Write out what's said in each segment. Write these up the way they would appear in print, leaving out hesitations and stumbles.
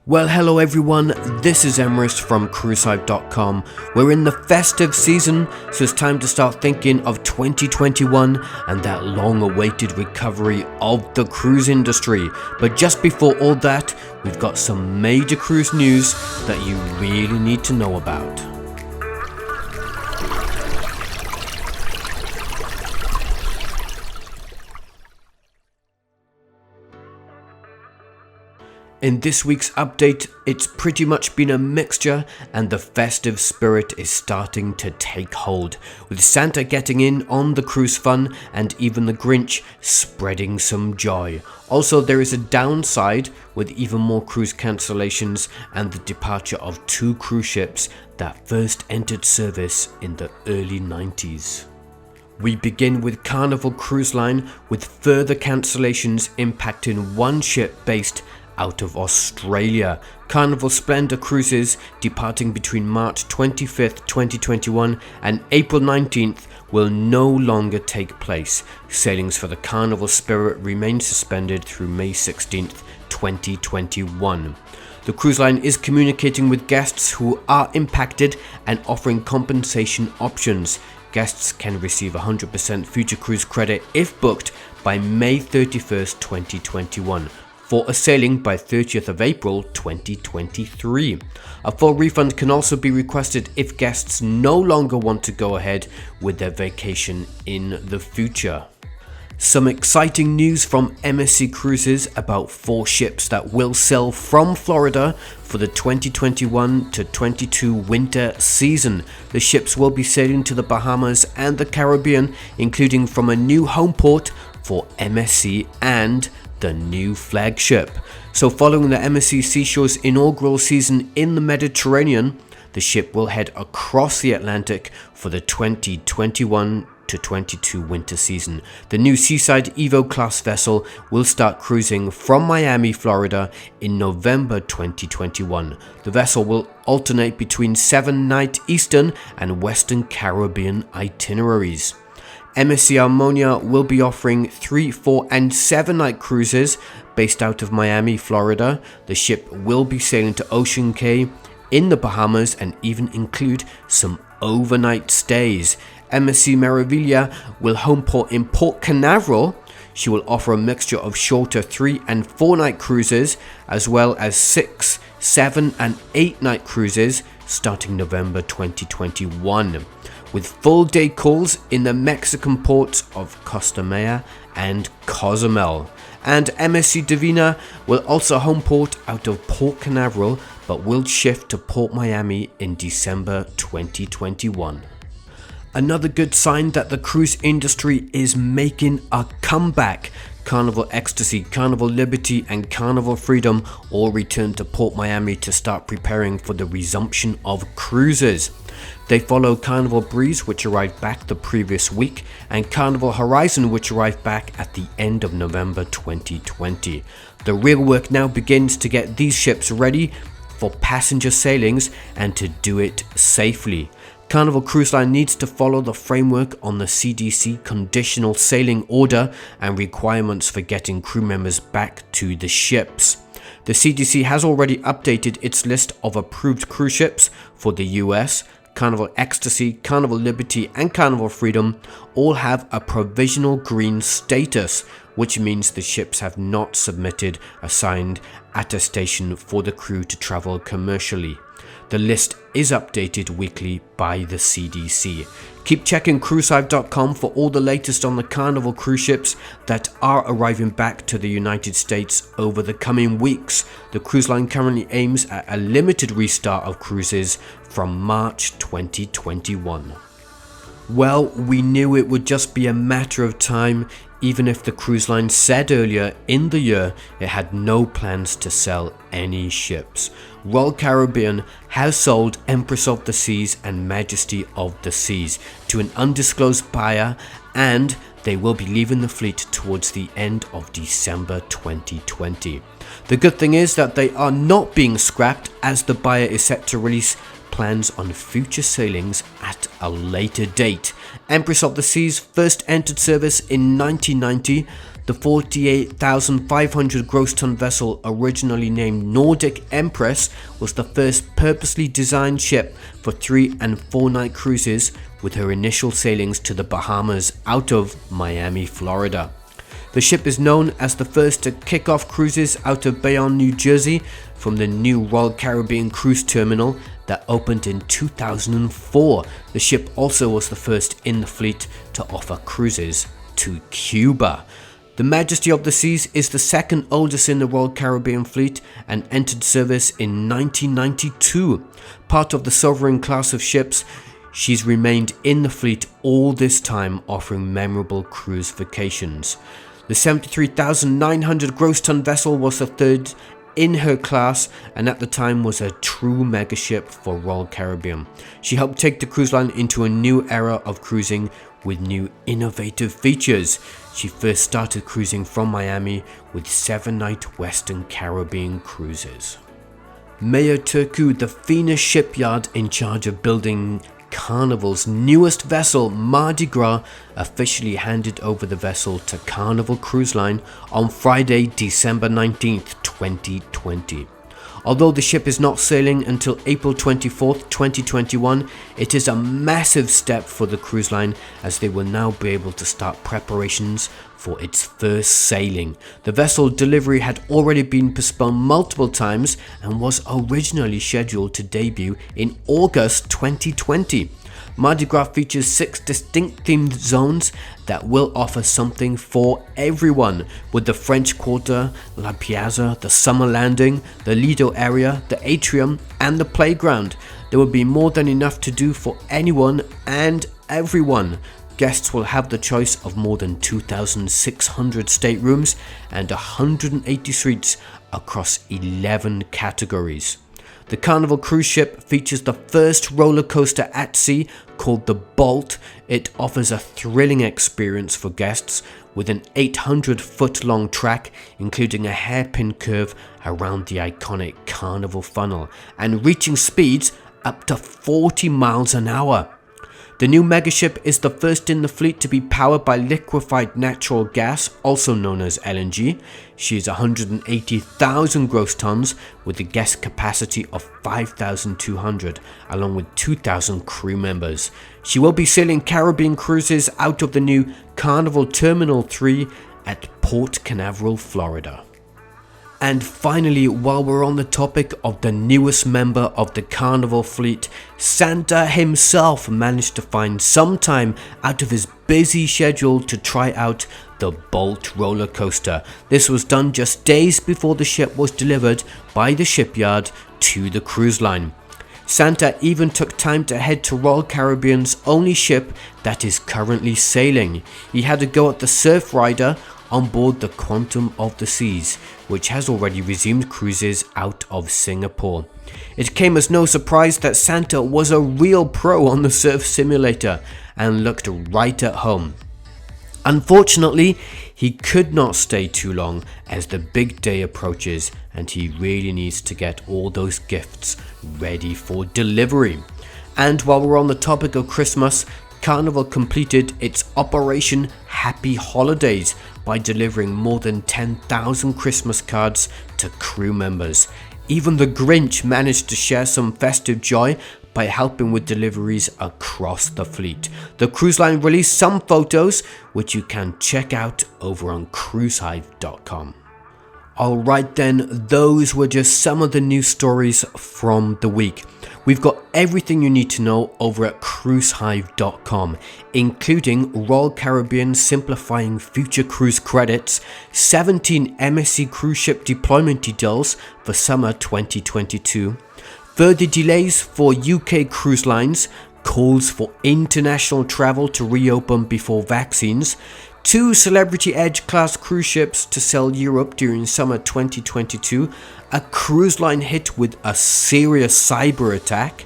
Well, hello everyone, this is Emrys from cruisehive.com. We're in the festive season, so it's time to start thinking of 2021 and that long-awaited recovery of the cruise industry. But just before all that, we've got some major cruise news that you really need to know about. In this week's update, it's pretty much been a mixture and the festive spirit is starting to take hold, with Santa getting in on the cruise fun and even the Grinch spreading some joy. Also, there is a downside with even more cruise cancellations and the departure of 2 cruise ships that first entered service in the early 90s. We begin with Carnival Cruise Line, with further cancellations impacting one ship based out of Australia. Carnival Splendor cruises departing between March 25th, 2021 and April 19th will no longer take place. Sailings for the Carnival Spirit remain suspended through May 16th, 2021. The cruise line is communicating with guests who are impacted and offering compensation options. Guests can receive 100% future cruise credit if booked by May 31st, 2021. For a sailing by 30th of April 2023. A full refund can also be requested if guests no longer want to go ahead with their vacation in the future. Some exciting news from MSC Cruises about 4 ships that will sail from Florida for the 2021 to 22 winter season. The ships will be sailing to the Bahamas and the Caribbean, including from a new home port for MSC and the new flagship. So following the MSC Seashore's inaugural season in the Mediterranean, the ship will head across the Atlantic for the 2021 to 22 winter season. The new Seaside Evo class vessel will start cruising from Miami, Florida in November 2021. The vessel will alternate between 7-night Eastern and Western Caribbean itineraries. MSC Harmonia will be offering 3, 4 and 7-night cruises based out of Miami, Florida. The ship will be sailing to Ocean Cay in the Bahamas and even include some overnight stays. MSC Meraviglia will home port in Port Canaveral. She will offer a mixture of shorter 3 and 4-night cruises as well as 6, 7 and 8-night cruises starting November 2021. With full day calls in the Mexican ports of Costa Maya and Cozumel. And MSC Divina will also home port out of Port Canaveral but will shift to Port Miami in December 2021. Another good sign that the cruise industry is making a comeback. Carnival Ecstasy, Carnival Liberty and Carnival Freedom all return to Port Miami to start preparing for the resumption of cruises. They follow Carnival Breeze, which arrived back the previous week, and Carnival Horizon, which arrived back at the end of November 2020. The real work now begins to get these ships ready for passenger sailings and to do it safely. Carnival Cruise Line needs to follow the framework on the CDC conditional sailing order and requirements for getting crew members back to the ships. The CDC has already updated its list of approved cruise ships for the US. Carnival Ecstasy, Carnival Liberty and Carnival Freedom all have a provisional green status, which means the ships have not submitted a signed attestation for the crew to travel commercially. The list is updated weekly by the CDC. Keep checking cruisehive.com for all the latest on the Carnival cruise ships that are arriving back to the United States over the coming weeks. The cruise line currently aims at a limited restart of cruises from March 2021. Well, we knew it would just be a matter of time, even if the cruise line said earlier in the year it had no plans to sell any ships. Royal Caribbean has sold Empress of the Seas and Majesty of the Seas to an undisclosed buyer, and they will be leaving the fleet towards the end of December 2020. The good thing is that they are not being scrapped, as the buyer is set to release plans on future sailings at a later date. Empress of the Seas first entered service in 1990. The 48,500 gross ton vessel, originally named Nordic Empress, was the first purposely designed ship for 3 and 4 night cruises, with her initial sailings to the Bahamas out of Miami, Florida. The ship is known as the first to kick off cruises out of Bayonne, New Jersey, from the new Royal Caribbean Cruise Terminal that opened in 2004. The ship also was the first in the fleet to offer cruises to Cuba. The Majesty of the Seas is the second oldest in the Royal Caribbean fleet and entered service in 1992. Part of the Sovereign class of ships, she's remained in the fleet all this time, offering memorable cruise vacations. The 73,900 gross ton vessel was the third in her class and at the time was a true mega ship for Royal Caribbean. She helped take the cruise line into a new era of cruising with new innovative features. She first started cruising from Miami with 7-night Western Caribbean cruises. Mayor Turku, the Venus shipyard in charge of building Carnival's newest vessel, Mardi Gras, officially handed over the vessel to Carnival Cruise Line on Friday, December 19th, 2020. Although the ship is not sailing until April 24th, 2021, it is a massive step for the cruise line as they will now be able to start preparations for its first sailing. The vessel delivery had already been postponed multiple times and was originally scheduled to debut in August 2020. Mardi Gras features 6 distinct themed zones that will offer something for everyone, with the French Quarter, La Piazza, the Summer Landing, the Lido area, the atrium, and the playground. There will be more than enough to do for anyone and everyone. Guests will have the choice of more than 2,600 staterooms and 180 suites across 11 categories. The Carnival cruise ship features the first roller coaster at sea called the Bolt. It offers a thrilling experience for guests with an 800-foot long track, including a hairpin curve around the iconic Carnival funnel, and reaching speeds up to 40 miles an hour. The new megaship is the first in the fleet to be powered by liquefied natural gas, also known as LNG. She is 180,000 gross tons with a guest capacity of 5,200, along with 2,000 crew members. She will be sailing Caribbean cruises out of the new Carnival Terminal 3 at Port Canaveral, Florida. And finally, while we're on the topic of the newest member of the Carnival fleet, Santa himself managed to find some time out of his busy schedule to try out the Bolt roller coaster. This was done just days before the ship was delivered by the shipyard to the cruise line. Santa even took time to head to Royal Caribbean's only ship that is currently sailing. He had a go at the Surf Rider on board the Quantum of the Seas, which has already resumed cruises out of Singapore. It came as no surprise that Santa was a real pro on the surf simulator and looked right at home. Unfortunately, he could not stay too long as the big day approaches and he really needs to get all those gifts ready for delivery. And while we're on the topic of Christmas, Carnival completed its Operation Happy Holidays by delivering more than 10,000 Christmas cards to crew members. Even the Grinch managed to share some festive joy by helping with deliveries across the fleet. The cruise line released some photos which you can check out over on cruisehive.com. Alright then, those were just some of the news stories from the week. We've got everything you need to know over at cruisehive.com, including Royal Caribbean simplifying future cruise credits, 17 MSC cruise ship deployment details for summer 2022, further delays for UK cruise lines, calls for international travel to reopen before vaccines, 2 Celebrity Edge class cruise ships to sell Europe during summer 2022, a cruise line hit with a serious cyber attack,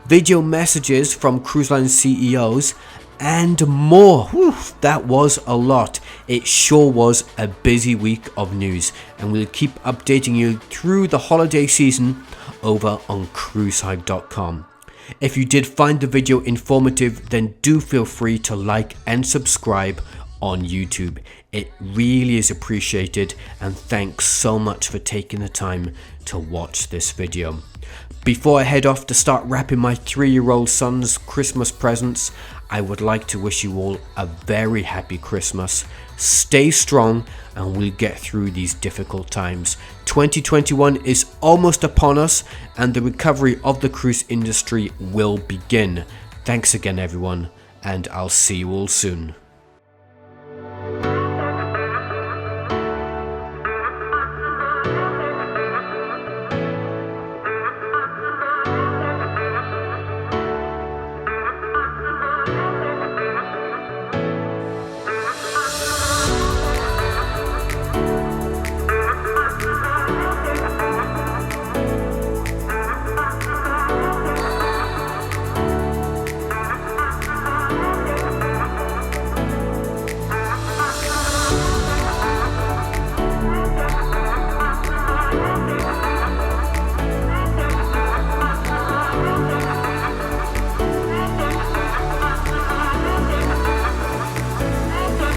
video messages from cruise line CEOs, and more. Whew, that was a lot. It sure was a busy week of news, and we'll keep updating you through the holiday season over on cruisehive.com. If you did find the video informative, then do feel free to like and subscribe on YouTube. It really is appreciated, and thanks so much for taking the time to watch this video. Before I head off to start wrapping my 3-year-old son's Christmas presents, I would like to wish you all a very happy Christmas. Stay strong and we'll get through these difficult times. 2021 is almost upon us and the recovery of the cruise industry will begin. Thanks again everyone, and I'll see you all soon.